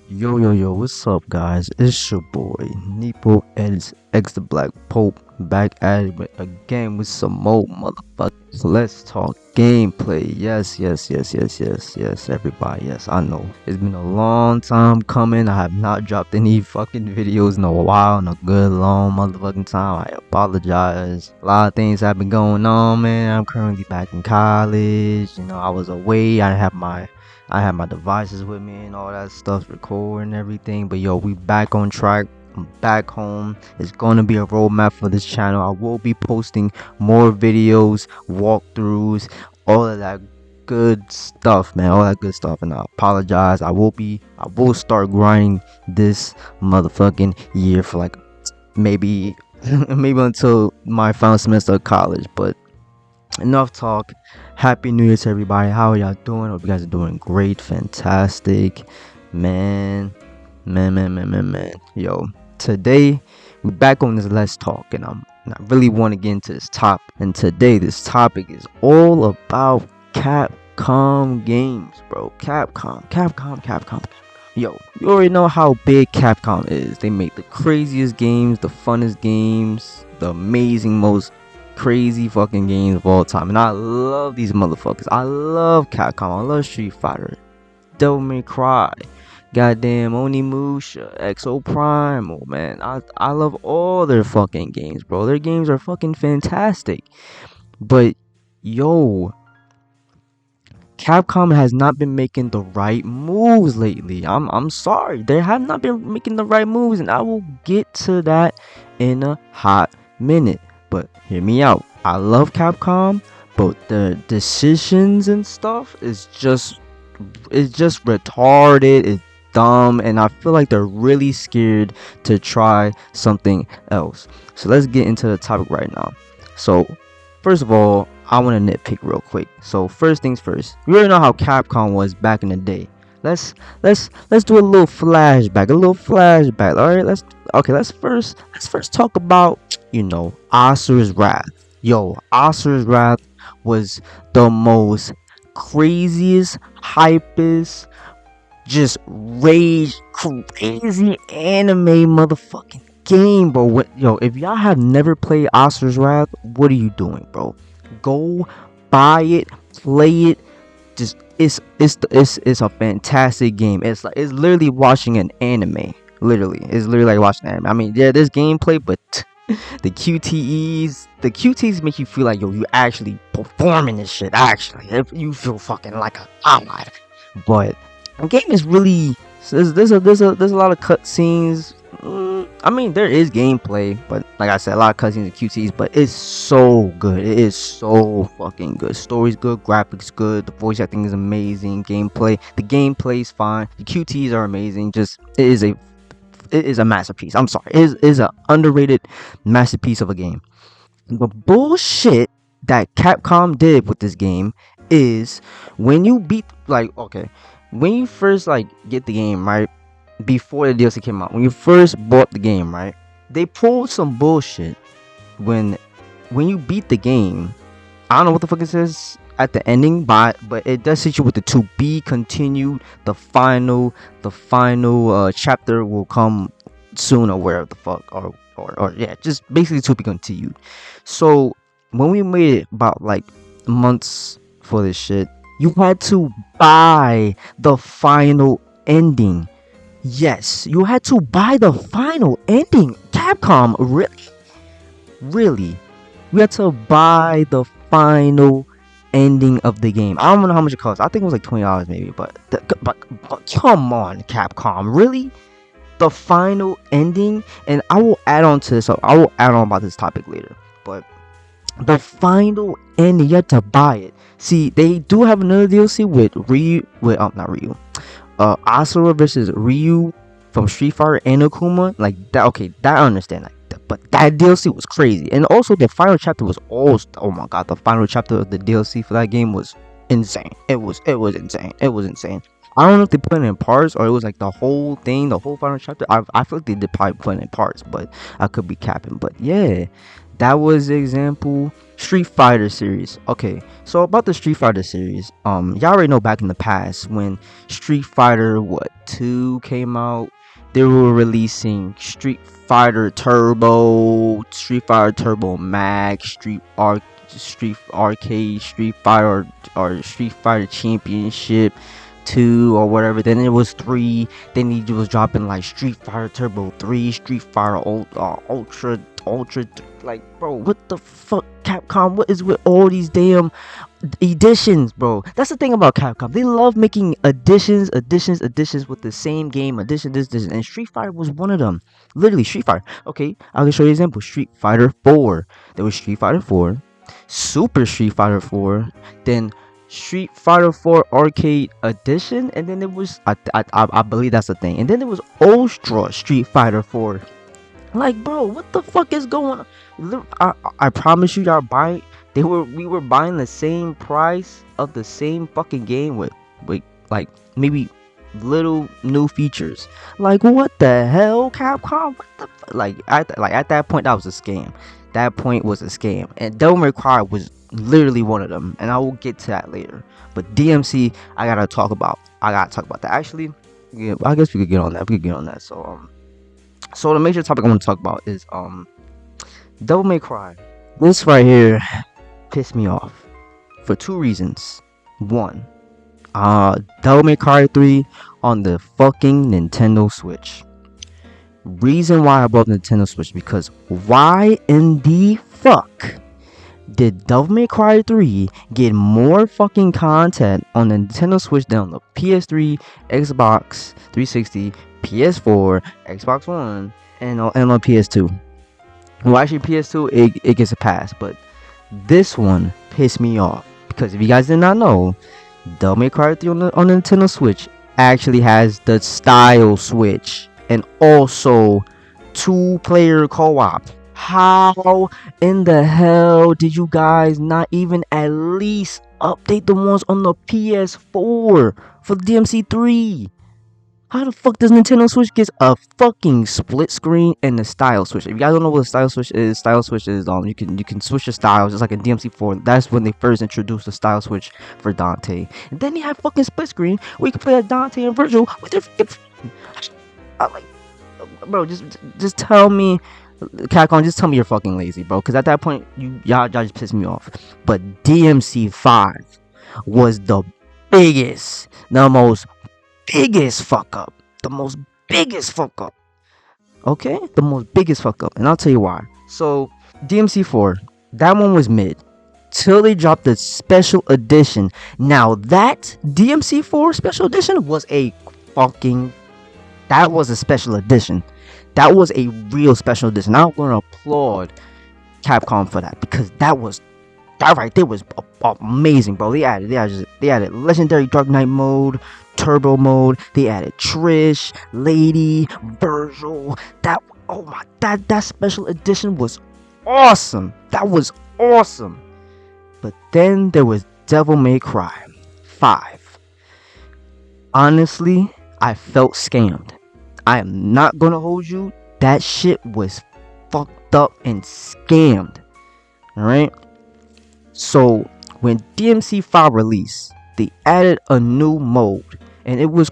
Yo, what's up, guys? It's your boy, Nepo X the Black Pope, back at it again with some more motherfuckers. Let's talk gameplay. Yes, everybody. Yes, I know. It's been a long time coming. I have not dropped any fucking videos in a while, in a good long motherfucking time. I apologize. A lot of things have been going on, man. I'm currently back in college. I was away. I had my devices with me and all that stuff, recording everything. But yo, we back on track. I'm back home. It's gonna be a roadmap for this channel. I will be posting more videos, walkthroughs, all of that good stuff, man. All that good stuff. And I apologize. I will start grinding this motherfucking year for like maybe maybe until my final semester of college. But enough talk. Happy New Year to everybody. How are y'all doing? Hope you guys are doing great, fantastic, man. Yo, today we're back on this Let's Talk, and I really want to get into this topic. And today this topic is all about Capcom games, bro. Capcom. Yo, you already know how big Capcom is. They make the craziest games, the funnest games, the amazing, most crazy fucking games of all time, and I love these motherfuckers. I love Capcom. I love Street Fighter, Devil May Cry, goddamn Onimusha, Exo Primal, man. I love all their fucking games, bro. Their games are fucking fantastic. But yo, Capcom has not been making the right moves lately. I'm sorry. They have not been making the right moves, and I will get to that in a hot minute. But hear me out. I love Capcom, but the decisions and stuff is just retarded. It's dumb, and I feel like they're really scared to try something else. So let's get into the topic right now. So first of all, I want to nitpick real quick. So first things first, you already know how Capcom was back in the day. Let's do a little flashback. All right, let's first talk about, Asura's Wrath. Yo, Asura's Wrath was the most craziest, hypest, just rage crazy anime motherfucking game, bro. If y'all have never played Asura's Wrath, what are you doing, bro? Go buy it, play it. Just it's a fantastic game. It's literally watching an anime. It's literally like watching an anime. I mean, yeah, there's gameplay, but the QTEs make you feel like, yo, you actually performing this shit. Actually, if you feel fucking like a god. But the game is really, there's a lot of cutscenes. I mean, there is gameplay, but like I said, a lot of cutscenes and QTEs, but it's so good. It is so fucking good. Story's good, graphics good, the voice acting is amazing, the gameplay is fine, the QTEs are amazing. Just it is a masterpiece. I'm sorry, it is an underrated masterpiece of a game. The bullshit that Capcom did with this game is when you first get the game, right? Before the DLC came out, when you first bought the game, right, they pulled some bullshit. When you beat the game, I don't know what the fuck it says at the ending, but it does hit you with the to be continued. The final chapter will come soon, or wherever the fuck, or yeah, just basically to be continued. So when we made it about months for this shit, you had to buy the final ending. Yes, you had to buy the final ending. Capcom, really, you had to buy the final ending of the game. I don't know how much it cost. I think it was like $20 maybe. But come on, Capcom, really? The final ending? And I will add on to this. I will add on about this topic later. But the final ending, you had to buy it. See, they do have another DLC with not Ryu. Asura versus Ryu from Street Fighter and Akuma, like that. Okay, that I understand. But that DLC was crazy, and also the final chapter was oh my god, the final chapter of the DLC for that game was insane. It was insane. I don't know if they put it in parts or it was like the whole thing, the whole final chapter. I feel like they did probably put it in parts, but I could be capping. But yeah, that was the example. Street Fighter series. Okay, so about the Street Fighter series, y'all already know back in the past when Street Fighter 2 came out, they were releasing Street Fighter Turbo, Street Fighter Turbo Max, Street Arcade, Street Fighter or Street Fighter Championship 2 or whatever. Then it was 3. Then he was dropping like Street Fighter Turbo 3, Street Fighter Ultra. Like, bro, what the fuck, Capcom? What is with all these damn editions, bro? That's the thing about Capcom. They love making additions with the same game. This, and Street Fighter was one of them. Literally, Street Fighter. Okay, I can show you an example. Street Fighter 4. There was Street Fighter 4, Super Street Fighter 4, then Street Fighter 4 Arcade Edition, and then it was I believe that's the thing. And then there was Ultra Street Fighter 4. Like, bro, what the fuck is going on? I promise you, y'all buying. We were buying the same price of the same fucking game with like maybe little new features. Like, what the hell, Capcom? What the like at that point, that was a scam. That point was a scam, and Devil May Cry was literally one of them. And I will get to that later. But DMC, I gotta talk about that. Actually, yeah, I guess we could get on that. So the major topic I want to talk about is Devil May Cry. This right here pissed me off for 2 reasons. One, Devil May Cry 3 on the fucking Nintendo Switch. Reason why I bought Nintendo Switch, because why in the fuck did Devil May Cry 3 get more fucking content on the Nintendo Switch than on the PS3, Xbox 360, PS4, Xbox One, and on PS2? Well, actually, PS2 it gets a pass, but this one pissed me off because if you guys did not know, Devil May Cry 3 on the Nintendo Switch actually has the style switch and also 2-player co-op. How in the hell did you guys not even at least update the ones on the PS4 for DMC3? How the fuck does Nintendo Switch get a fucking split screen and the style switch? If you guys don't know what a style switch is you can switch your styles just like in DMC4. That's when they first introduced the style switch for Dante. And then they had fucking split screen where you can play as Dante and Virgil with their I'm like, bro, just tell me, Capcom, just tell me you're fucking lazy, bro. Because at that point, y'all just pissed me off. But DMC5 was the most biggest fuck up. The most biggest fuck up. Okay? The most biggest fuck up. And I'll tell you why. So, DMC4, that one was mid. Till they dropped the special edition. Now, that DMC4 special edition was a special edition. That was a real special edition. I'm going to applaud Capcom for that, because that right there was amazing, bro. They added legendary Dark Knight mode, turbo mode. They added Trish, Lady, Virgil. That special edition was awesome. That was awesome. But then there was Devil May Cry 5. Honestly, I felt scammed. I am not gonna hold you. That shit was fucked up and scammed. Alright? So when DMC5 released, they added a new mode, and it was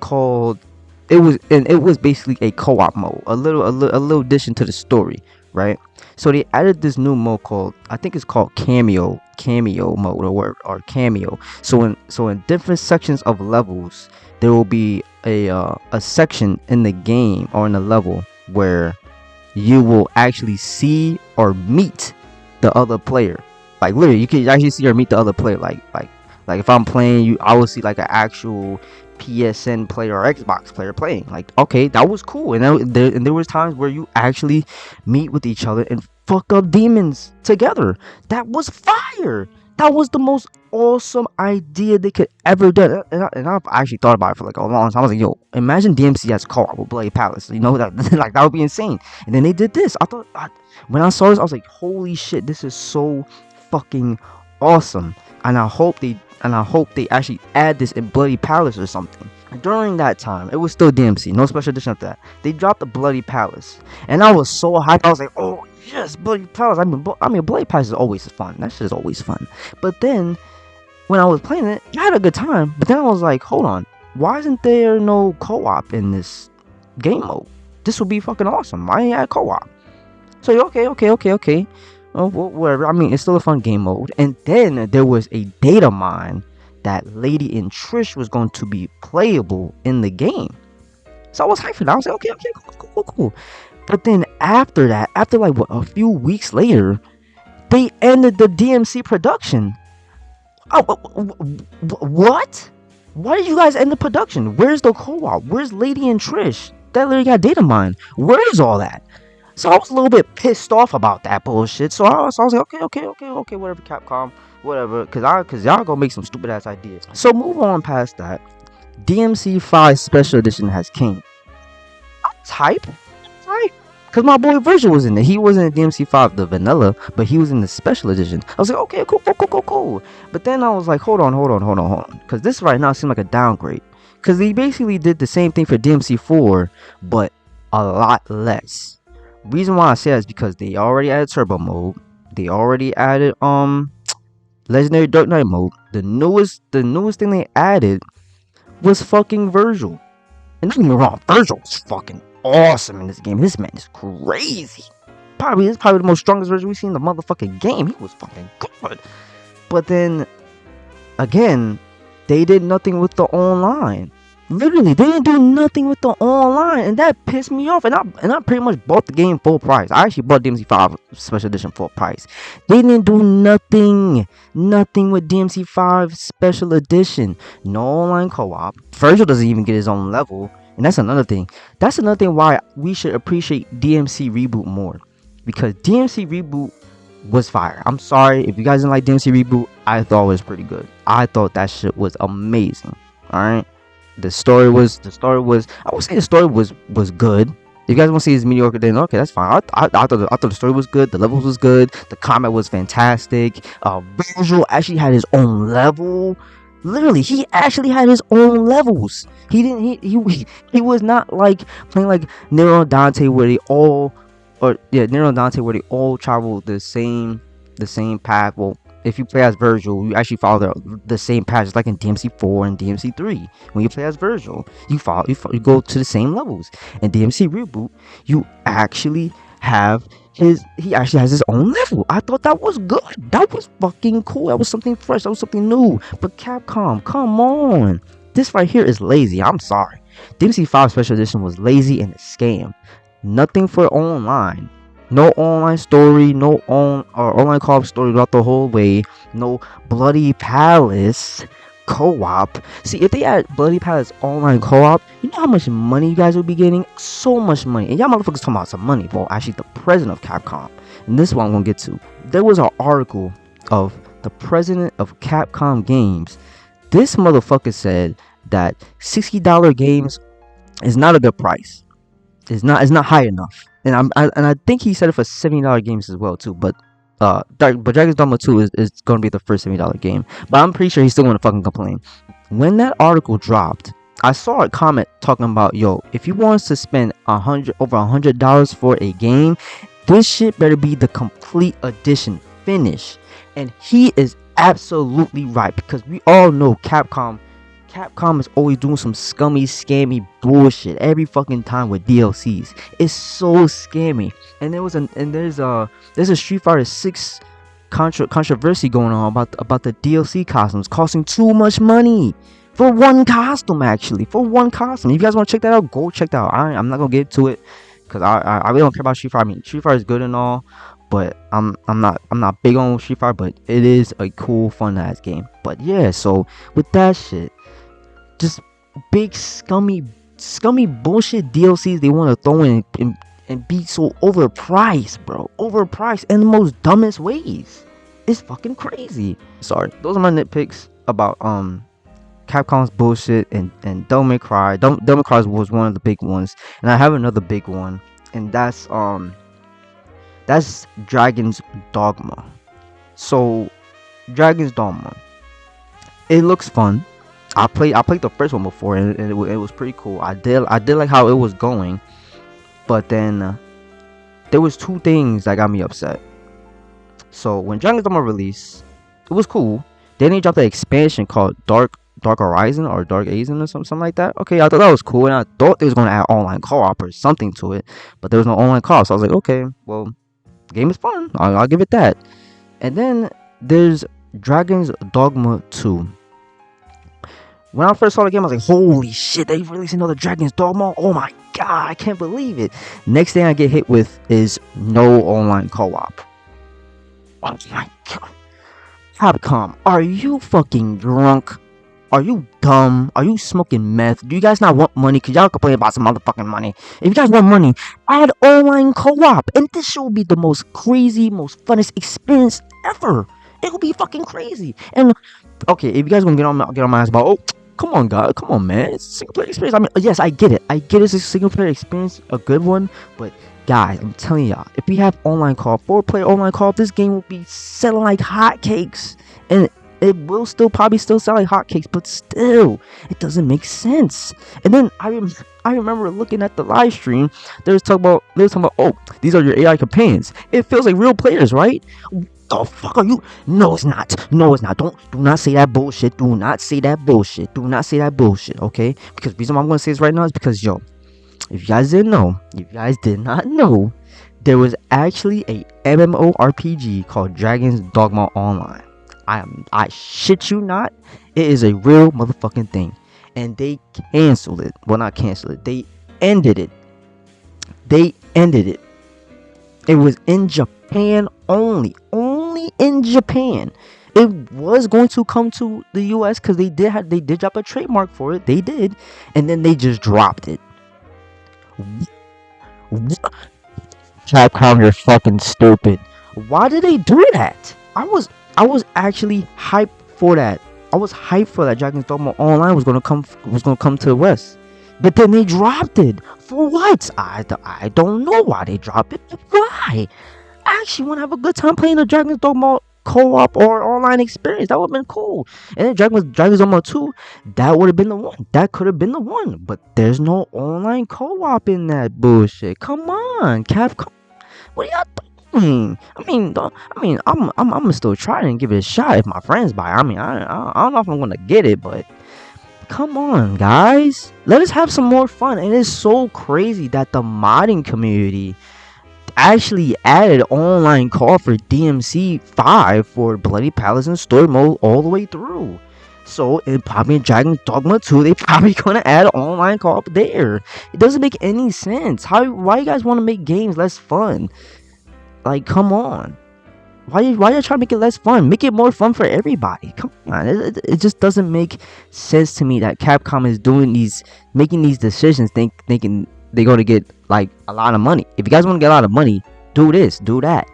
basically a co-op mode, a little addition to the story, right? So they added this new mode called, I think it's called cameo mode or cameo. So in different sections of levels, there will be a section in the game or in the level where you will actually see or meet the other player. Like, literally, you can actually see or meet the other player. Like if I'm playing you, I will see like an actual PSN player or Xbox player playing. Like, okay, that was cool. And there was times where you actually meet with each other and fuck up demons together. That was fire. That was the most awesome idea they could ever do. And I've actually thought about it for like a long time. I was like, yo, imagine DMC as co-op with Bloody Palace. You know, that like that would be insane. And then they did this. When I saw this, I was like, holy shit, this is so fucking awesome. And I hope they actually add this in Bloody Palace or something. during that time, it was still DMC, no special edition of that. They dropped the Bloody Palace, and I was so hyped. I was like, "Oh yes, Bloody Palace!" I mean, Bloody Palace is always fun. That shit is always fun. But then when I was playing it, I had a good time. But then I was like, "Hold on, why isn't there no co-op in this game mode? This would be fucking awesome. Why ain't I co-op?" So okay. Oh, whatever. I mean, it's still a fun game mode. And then there was a data mine that Lady and Trish was going to be playable in the game. So I was hyped for that. I was like, okay, cool. But then after that, after like a few weeks later, they ended the DMC production. Oh, what? Why did you guys end the production? Where's the co-op? Where's Lady and Trish? That literally got data mine. Where is all that? So I was a little bit pissed off about that bullshit. So I was like, okay, whatever, Capcom, whatever, cause y'all gonna make some stupid ass ideas. So move on past that. DMC 5 Special Edition has came. I was hype, cause my boy Virgil was in it. He wasn't in DMC 5 the vanilla, but he was in the Special Edition. I was like, okay, cool. But then I was like, hold on, cause this right now seemed like a downgrade. Cause they basically did the same thing for DMC 4, but a lot less. Reason why I say that is because they already added turbo mode. They already added legendary Dark Knight mode. The newest thing they added was fucking Virgil. And don't get me wrong, Virgil is fucking awesome in this game. This man is crazy. Probably the most strongest Virgil we've seen in the motherfucking game. He was fucking good. But then again, they did nothing with the online. Literally, they didn't do nothing with the online, and that pissed me off. And I pretty much bought the game full price. I actually bought DMC 5 Special Edition full price. They didn't do nothing with DMC 5 Special Edition. No online co-op. Virgil doesn't even get his own level, and that's another thing. That's another thing why we should appreciate DMC Reboot more, because DMC Reboot was fire. I'm sorry if you guys didn't like DMC Reboot. I thought it was pretty good. I thought that shit was amazing. All right. The story was I would say the story was good. If you guys want to see his mediocre, then okay, that's fine. I thought the story was good. The levels was good. The combat was fantastic. Virgil actually had his own level. Literally, he actually had his own levels. He was not like playing like Nero and Dante where they all travel the same path. Well, if you play as Virgil, you actually follow the same path, just like in DMC 4 and DMC 3. When you play as Virgil, you go to the same levels. In DMC Reboot, he actually has his own level. I thought that was good. That was fucking cool. That was something fresh. That was something new. But Capcom, come on. This right here is lazy. I'm sorry. DMC 5 Special Edition was lazy and a scam. Nothing for online. No online story, no online co-op story throughout the whole way. No Bloody Palace co-op. See, if they had Bloody Palace online co-op, you know how much money you guys would be getting? So much money. And y'all motherfuckers talking about some money. Well, actually, the president of Capcom. And this is what I'm gonna get to. There was an article of the president of Capcom Games. This motherfucker said that $60 games is not a good price. It's not high enough. And I think he said it for $70 games as well too. But Dragon's Dogma 2 is gonna be the first $70 game. But I'm pretty sure he's still gonna fucking complain. When that article dropped, I saw a comment talking about, yo, if you want us to spend over $100 for a game, this shit better be the complete edition finish. And he is absolutely right, because we all know Capcom is always doing some scammy bullshit every fucking time with DLCs. It's so scammy. And there's a Street Fighter 6 controversy going on about the DLC costumes costing too much money for one costume. Actually, for one costume. If you guys want to check that out, go check that out. I'm not gonna get to it because I really don't care about Street Fighter. I mean, Street Fighter is good and all, but I'm not big on Street Fighter. But it is a cool, fun ass game. But yeah, so with that shit, just big scummy bullshit DLCs they want to throw in and be so overpriced, bro. Overpriced in the most dumbest ways. It's fucking crazy. Sorry, those are my nitpicks about Capcom's bullshit and Devil May Cry. Devil May Cry was one of the big ones, and I have another big one, and that's Dragon's Dogma. So Dragon's Dogma, it looks fun. I played the first one before, and it was pretty cool. I did like how it was going, but then there was two things that got me upset. So when Dragon's Dogma released, it was cool. Then they dropped the expansion called Dark Horizon or Dark Asian or something like that. Okay, I thought that was cool, and I thought they was gonna add online co-op or something to it, but there was no online co-op. So I was like, okay, well, the game is fun. I'll give it that. And then there's Dragon's Dogma 2. When I first saw the game, I was like, holy shit, they released another Dragon's Dogma? Oh my god, I can't believe it. Next thing I get hit with is no online co-op. Oh my god. Capcom, are you fucking drunk? Are you dumb? Are you smoking meth? Do you guys not want money? Cause y'all complain about some motherfucking money. If you guys want money, add online co-op. And this should be the most crazy, most funnest experience ever. It will be fucking crazy. And okay, if you guys gonna get on my ass about, oh, come on, God, come on, man, it's a single player experience. I mean, yes, I get it. It's a single player experience, a good one. But guys, I'm telling y'all, if we have online co-op, 4-player online co-op, this game will be selling like hotcakes. And it will probably still sell like hotcakes, but still, it doesn't make sense. And then I remember looking at the live stream. They was talking about, oh, these are your AI companions. It feels like real players, right? The fuck are you? No, it's not. No, it's not. Do not say that bullshit. Do not say that bullshit. Do not say that bullshit. Okay? Because the reason why I'm gonna say this right now is because, yo, if you guys did not know, there was actually a MMORPG called Dragon's Dogma Online. I shit you not, it is a real motherfucking thing. And they canceled it. Well, not canceled it. They ended it. It was in Japan only in Japan. It was going to come to the US because they did drop a trademark for it. They did, and then they just dropped it. Capcom, you're fucking stupid. Why did they do that? I was actually hyped for that. I was hyped for that Dragon's Dogma Online was gonna come to the West. But then they dropped it. For what? I don't know why they dropped it. But why? I actually want to have a good time playing the Dragon's Dogma co-op or online experience. That would have been cool. And then Dragon's Dogma 2, that would have been the one. That could have been the one. But there's no online co-op in that bullshit. Come on, Capcom. What are y'all doing? I'm still trying and give it a shot if my friends buy. I don't know if I'm gonna get it, but come on, guys. Let us have some more fun. And it's so crazy that the modding community actually added online co-op for DMC 5 for Bloody Palace and story mode all the way through. So in probably Dragon's Dogma 2, they probably gonna add online co-op there. It doesn't make any sense. Why you guys want to make games less fun? Like, come on. Why you trying to make it less fun? Make it more fun for everybody. Come on. It just doesn't make sense to me that Capcom is making these decisions thinking they're going to get like a lot of money. If you guys want to get a lot of money, do this, do that.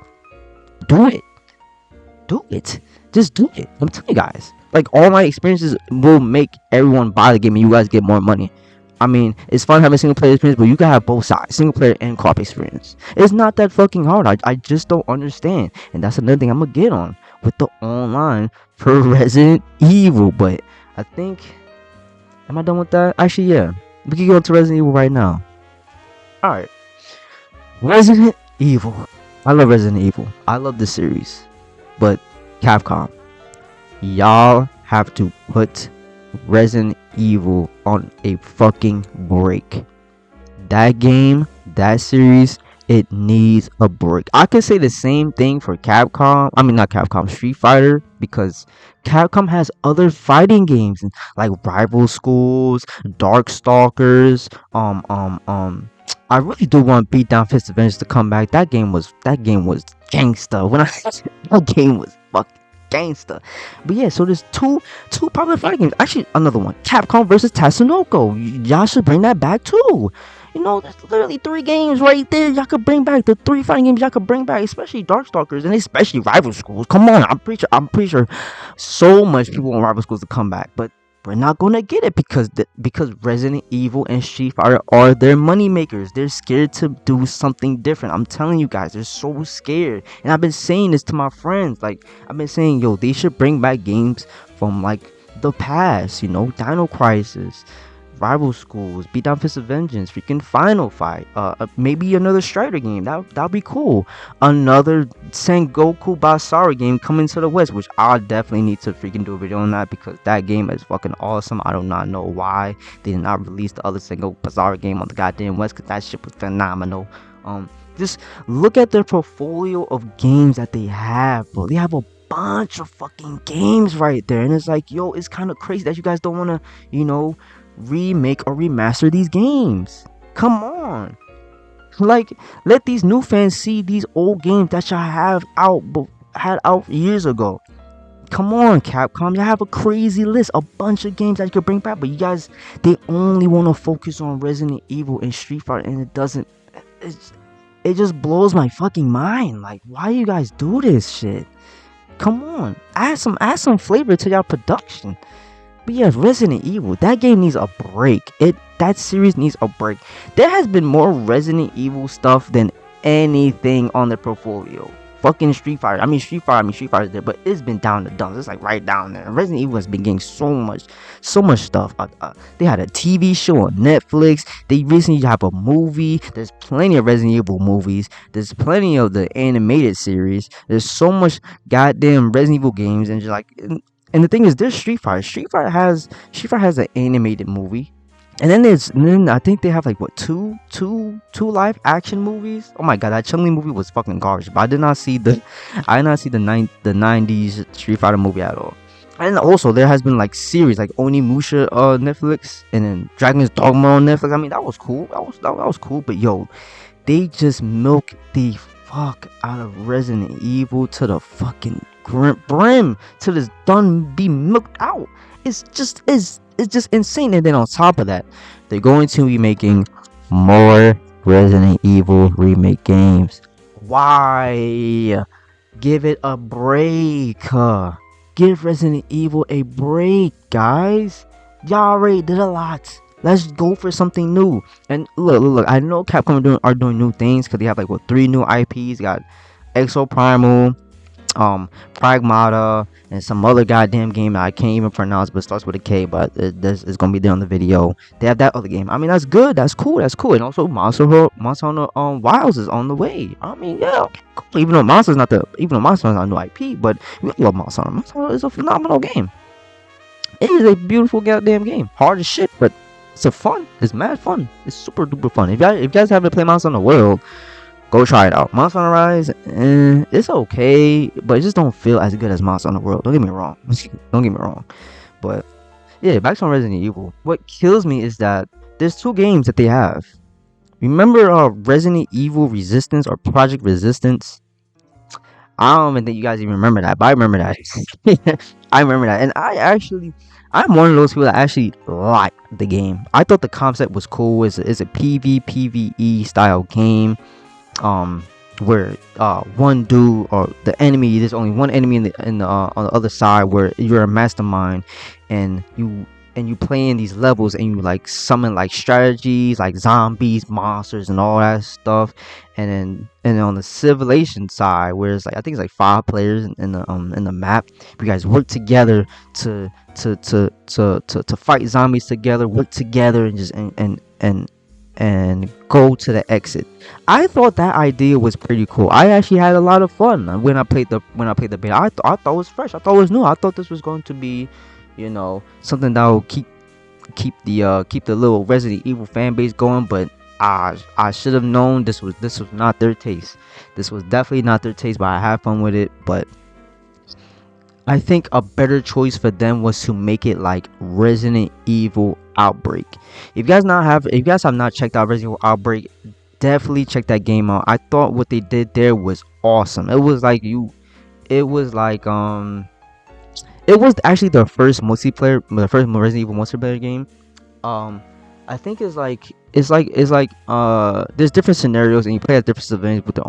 Do it. Just do it. I'm telling you guys. Like, online experiences will make everyone buy the game and you guys get more money. I mean, it's fun having single player experience, but you can have both sides, single player and co-op experience. It's not that fucking hard. I just don't understand. And that's another thing I'm gonna get on with the online for Resident Evil. But I think, am I done with that? Actually, yeah. We can go into Resident Evil right now. Alright. Resident Evil. I love Resident Evil. I love the series. But Capcom, y'all have to put Resident Evil on a fucking break. That game, that series, it needs a break. I could say the same thing for Capcom. I mean, not Capcom, Street Fighter, because Capcom has other fighting games like Rival Schools, Darkstalkers. I really do want Beat Down Fist Avengers to come back. That game was gangsta. That game was fucking gangsta. But yeah, so there's two popular fighting games. Actually, another one, Capcom versus Tatsunoko. Y'all should bring that back too. You know, there's literally 3 games right there y'all could bring back. The 3 fighting games y'all could bring back, especially Darkstalkers and especially Rival Schools. Come on, I'm pretty sure so much people want Rival Schools to come back, but we're not gonna get it because Resident Evil and Street Fighter are their money makers. They're scared to do something different. I'm telling you guys, they're so scared. And I've been saying this to my friends. Like, I've been saying, yo, they should bring back games from like the past, you know, Dino Crisis, Rival Schools, Beatdown Fist of Vengeance, freaking Final Fight, maybe another Strider game. That'd be cool. Another Sengoku Basara game coming to the West, which I definitely need to freaking do a video on that, because that game is fucking awesome. I do not know why they did not release the other Sengoku Basara game on the goddamn West, because that shit was phenomenal. Just look at their portfolio of games that they have, bro. They have a bunch of fucking games right there, and it's like, yo, it's kind of crazy that you guys don't want to, you know, remake or remaster these games. Come on, like, let these new fans see these old games that y'all had out years ago. Come on, Capcom, you have a crazy list, a bunch of games that you could bring back, but you guys, they only want to focus on Resident Evil and Street Fighter, and it just blows my fucking mind. Like, why you guys do this shit? Come on, add some flavor to your production. But yeah, Resident Evil, that game needs a break. That series needs a break. There has been more Resident Evil stuff than anything on the portfolio. Fucking Street Fighter. Street Fighter's there, but it's been down the dumps. It's like right down there. Resident Evil has been getting so much stuff. They had a TV show on Netflix. They recently have a movie. There's plenty of Resident Evil movies. There's plenty of the animated series. There's so much goddamn Resident Evil games, and just like, and the thing is, there's Street Fighter. Street Fighter has an animated movie. And then I think they have like what two live action movies. Oh my god, that Chun-Li movie was fucking garbage. But I did not see the 90s Street Fighter movie at all. And also there has been like series like Onimusha Netflix, and then Dragon's Dogma on Netflix. I mean, that was cool. That was cool. But yo, they just milk the fuck out of Resident Evil to the fucking brim till it's done be milked out. It's just insane. And then on top of that, they're going to be making more Resident Evil remake games. Why? Give it a break. Give Resident Evil a break, guys. Y'all already did a lot. Let's go for something new. And look, I know Capcom are doing new things, because they have like 3 new IPs. You got Exo Primal, Pragmata, and some other goddamn game that I can't even pronounce, but starts with a K, but it's gonna be there on the video. They have that other game. I mean, that's good. That's cool. And also Monster Hunter Wilds is on the way. I mean, yeah, okay, cool. Even though Monster Hunter is not a new IP, but we love Monster Hunter. Monster Hunter is a phenomenal game. It is a beautiful goddamn game. Hard as shit, but it's mad fun. It's super duper fun. If you guys haven't played Monster Hunter World, go try it out. Monster Hunter Rise, it's okay, but it just don't feel as good as Monster Hunter World. Don't get me wrong. But yeah, back to Resident Evil. What kills me is that there's 2 games that they have. Remember Resident Evil Resistance or Project Resistance? I don't even think you guys even remember that, but I remember that. I remember that, and I'm one of those people that actually like the game. I thought the concept was cool. It's a PvE style game. Where one dude or the enemy, there's only one enemy on the other side, where you're a mastermind, and you play in these levels, and you like summon like strategies like zombies, monsters, and all that stuff. And then on the civilization side, where it's like, I think it's like 5 players in the map. You guys work together to fight zombies together, work together, and just and go to the exit. I thought that idea was pretty cool. I actually had a lot of fun when I played the beta. I thought it was fresh. I thought it was new. I thought this was going to be, you know, something that will keep the little Resident Evil fan base going. But I should have known this was not their taste. This was definitely not their taste. But I had fun with it. But I think a better choice for them was to make it like Resident Evil Outbreak. If you guys have not checked out Resident Evil Outbreak, definitely check that game out. I thought what they did there was awesome. It was actually the first Resident Evil multiplayer game. I think it's like there's different scenarios, and you play at different civilians with their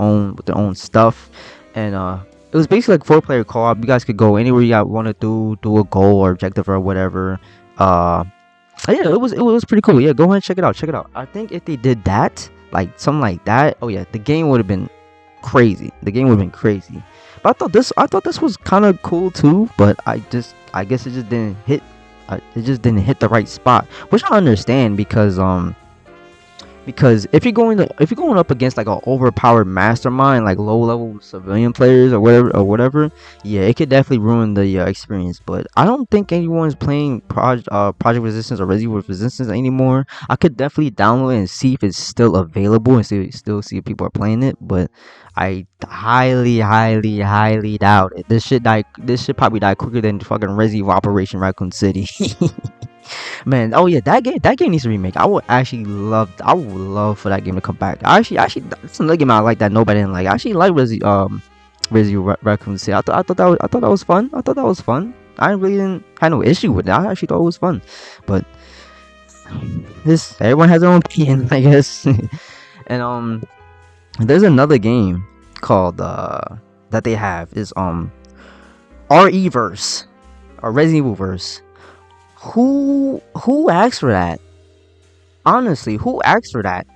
own stuff, and it was basically like 4-player co-op. You guys could go anywhere you want to do a goal or objective or whatever. Yeah, it was pretty cool. Yeah, go ahead and check it out. I think if they did that, like something like that, oh yeah, the game would have been crazy. But I thought this was kind of cool too. But I guess it just didn't hit it just didn't hit the right spot, which I understand because if you're going up against like an overpowered mastermind, like low level civilian players or whatever, yeah, it could definitely ruin the experience. But I don't think anyone's playing Project Resistance or Resident Evil Resistance anymore. I could definitely download it and see if it's still available and still see if people are playing it. But I highly doubt it. This shit probably died quicker than fucking Resident Evil Operation Raccoon City. Man, oh yeah, that game needs a remake. I would love for that game to come back. Actually, that's another game I like that nobody didn't like. I actually like Resident Raccoon City. I thought that was fun. I thought that was fun. I really didn't had no issue with it. I actually thought it was fun. But this everyone has their own opinion, I guess. And there's another game called that they have is RE-verse or Resident Evil verse. Who asked for that? Honestly, who asked for that?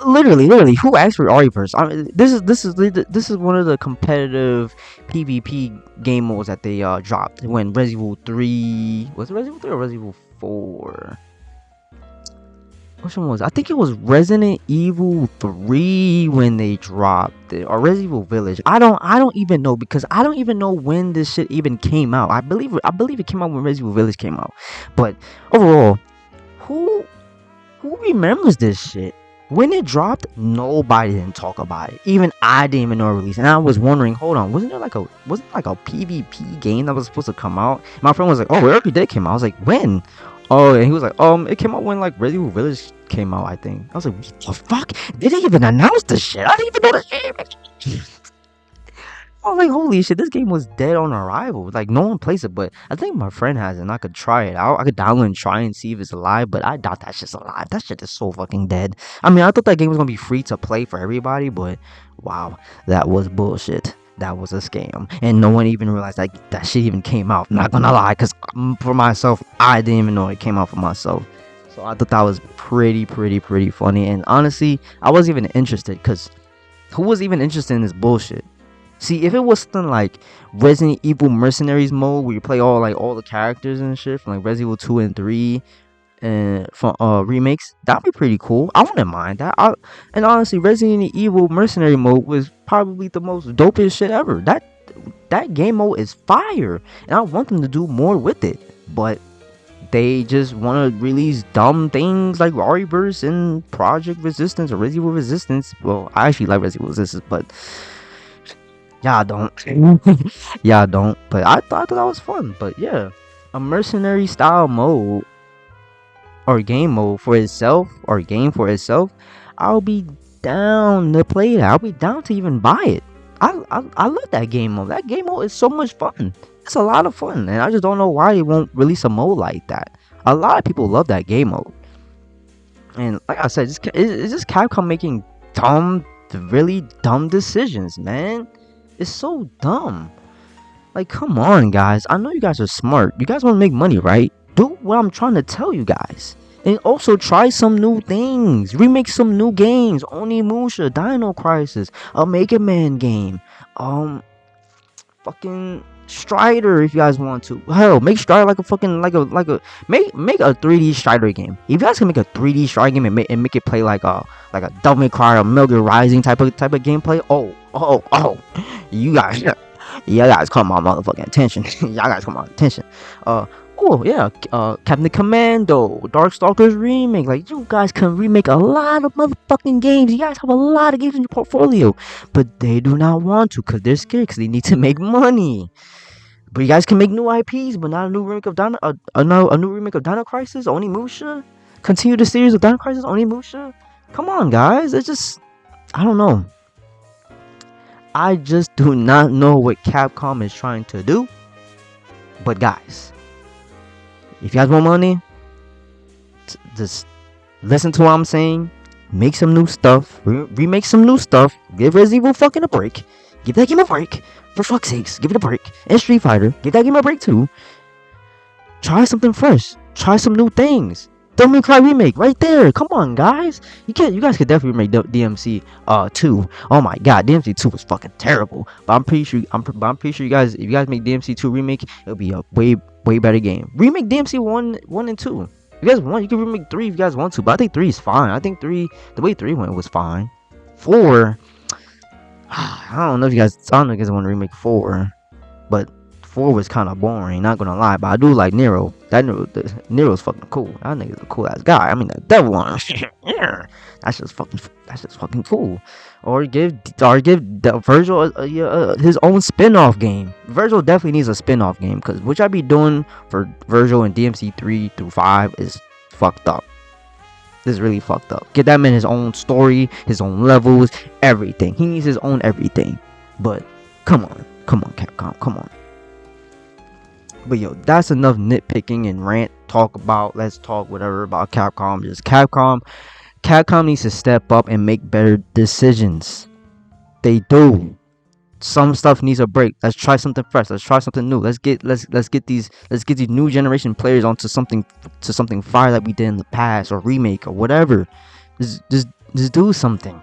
Literally, who asked for RE-verse? This is one of the competitive PvP game modes that they dropped when Resident Evil 3 was it Resident Evil 3 or Resident Evil 4? Which one was it? I think it was Resident Evil 3 when they dropped it, or Resident Evil Village. I don't even know, because I don't even know when this shit even came out. I believe it came out when Resident Evil Village came out. But overall, who remembers this shit? When it dropped, nobody didn't talk about it. Even I didn't even know it released. And I was wondering, hold on, wasn't it like a PvP game that was supposed to come out? My friend was like, oh, it already did come out. I was like, when? Oh, and he was like, it came out when like Resident Evil Village came out, I think. I was like, what the fuck? They didn't even announce this shit. I didn't even know this shit. I was like, holy shit, this game was dead on arrival. Like, no one plays it, but I think my friend has it, and I could try it out. I could download and try and see if it's alive, but I doubt that shit's alive. That shit is so fucking dead. I mean, I thought that game was gonna be free to play for everybody, but wow, that was bullshit. That was a scam, and no one even realized that shit even came out. I'm not gonna lie, because for myself, I didn't even know it came out for myself. So I thought that was pretty funny, and honestly, I wasn't even interested, because who was even interested in this bullshit? See, if it was something like Resident Evil Mercenaries mode, where you play all the characters and shit from like Resident Evil 2 and 3 and from remakes, that'd be pretty cool. I wouldn't mind that. And honestly, Resident Evil Mercenary mode was probably the most dopest shit ever. That game mode is fire, and I want them to do more with it, but they just want to release dumb things like RE-verse and Project Resistance or Resident Evil Resistance. Well, I actually like Resident Evil Resistance, but y'all don't. Y'all don't. But I thought that was fun. But yeah, a mercenary style mode or game mode for itself, or game for itself, I'll be down to play that. I'll be down to even buy it. I love that game mode. That game mode is so much fun. It's a lot of fun, and I just don't know why they won't release a mode like that. A lot of people love that game mode, and like I said, it's just Capcom making really dumb decisions, man. It's so dumb. Like, come on, guys. I know you guys are smart. You guys want to make money, right? Do what I'm trying to tell you guys. And also try some new things. Remake some new games. Onimusha, Dino Crisis, a Mega Man game. Fucking Strider, if you guys want to. Hell, make Strider like a fucking make a 3D Strider game. If you guys can make a 3D Strider game and make it play like a Devil May Cry or Metal Gear Rising type of gameplay. Oh, you guys caught my motherfucking attention. Y'all guys caught my attention. Oh yeah, Captain Commando, Darkstalkers remake. Like, you guys can remake a lot of motherfucking games. You guys have a lot of games in your portfolio, but they do not want to, because they're scared, because they need to make money. But you guys can make new IPs, but not a new remake of a new remake of Dino Crisis, Onimusha. Continue the series of Dino Crisis, Onimusha. Come on, guys. It's just, I don't know. I just do not know what Capcom is trying to do. But guys, if you guys want money, just listen to what I'm saying. Make some new stuff. Remake some new stuff. Give Resident Evil fucking a break. Give that game a break. For fuck's sakes, give it a break. And Street Fighter, give that game a break too. Try something fresh. Try some new things. Devil May Cry remake right there. Come on, guys. You guys could definitely remake DMC 2. Oh my god, DMC 2 was fucking terrible. But I'm pretty sure you guys, if you guys make DMC 2 remake, it'll be a way way better game. Remake DMC 1 and 2. If you guys want, you can remake 3 if you guys want to, but I think 3 is fine. I think 3, the way 3 went was fine. 4, I don't know if you guys want to remake 4, but 4 was kind of boring, not gonna lie. But I do like Nero. Nero's fucking cool. That nigga's a cool ass guy. I mean, the devil one. Yeah, that's just fucking cool. Or give Virgil his own spin-off game. Virgil definitely needs a spin-off game, because what y'all be doing for Virgil and DMC 3 through 5 is fucked up. This is really fucked up. Get that man his own story, his own levels, everything. He needs his own everything. But come on, Capcom, come on. But yo, that's enough nitpicking and rant talk about. Let's talk whatever about Capcom. Just Capcom needs to step up and make better decisions. They do. Some stuff needs a break. Let's try something fresh. Let's try something new. Let's get these new generation players onto something fire that we did in the past, or remake or whatever. Just do something.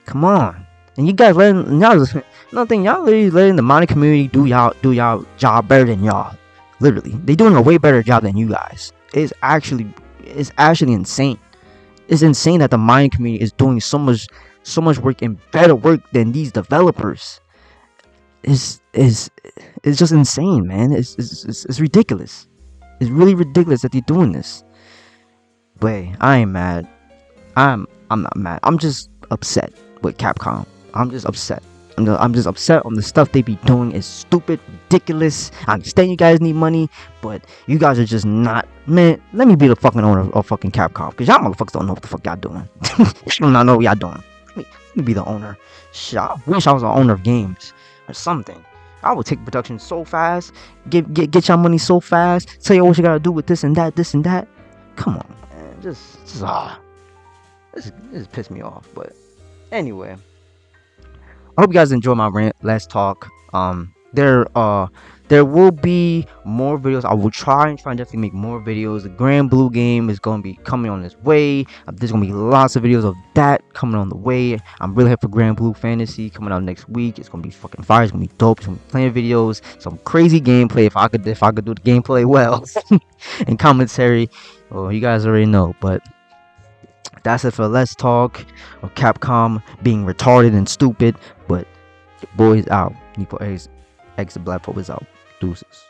Come on. And you guys y'all literally letting the modding community do y'all job better than y'all. Literally, they doing a way better job than you guys. It's actually insane. It's insane that the modding community is doing so much work and better work than these developers. It's just insane, man. It's ridiculous. It's really ridiculous that they're doing this. But I ain't mad. I'm not mad. I'm just upset with Capcom. I'm just upset. I'm just upset on the stuff they be doing. Is stupid, ridiculous. I understand you guys need money, but you guys are just not. Man, let me be the fucking owner of fucking Capcom, because y'all motherfuckers don't know what the fuck y'all doing. You do not know what y'all doing. Let me be the owner. Shit, I wish I was the owner of games or something. I would take production so fast, get y'all money so fast, tell you what you gotta do with this and that. Come on, man. This pissed me off. But anyway, I hope you guys enjoy my rant. Let's talk. There will be more videos. I will try and definitely make more videos. The Grand Blue game is going to be coming on its way. There's going to be lots of videos of that coming on the way. I'm really hyped for Grand Blue Fantasy coming out next week. It's going to be fucking fire. It's going to be dope. It's going to be playing videos, some crazy gameplay if I could do the gameplay well, and commentary. Oh, you guys already know. But that's it for Let's Talk of Capcom being retarded and stupid. But your boy is out. Nico X ThaBlackPope is out. Deuces.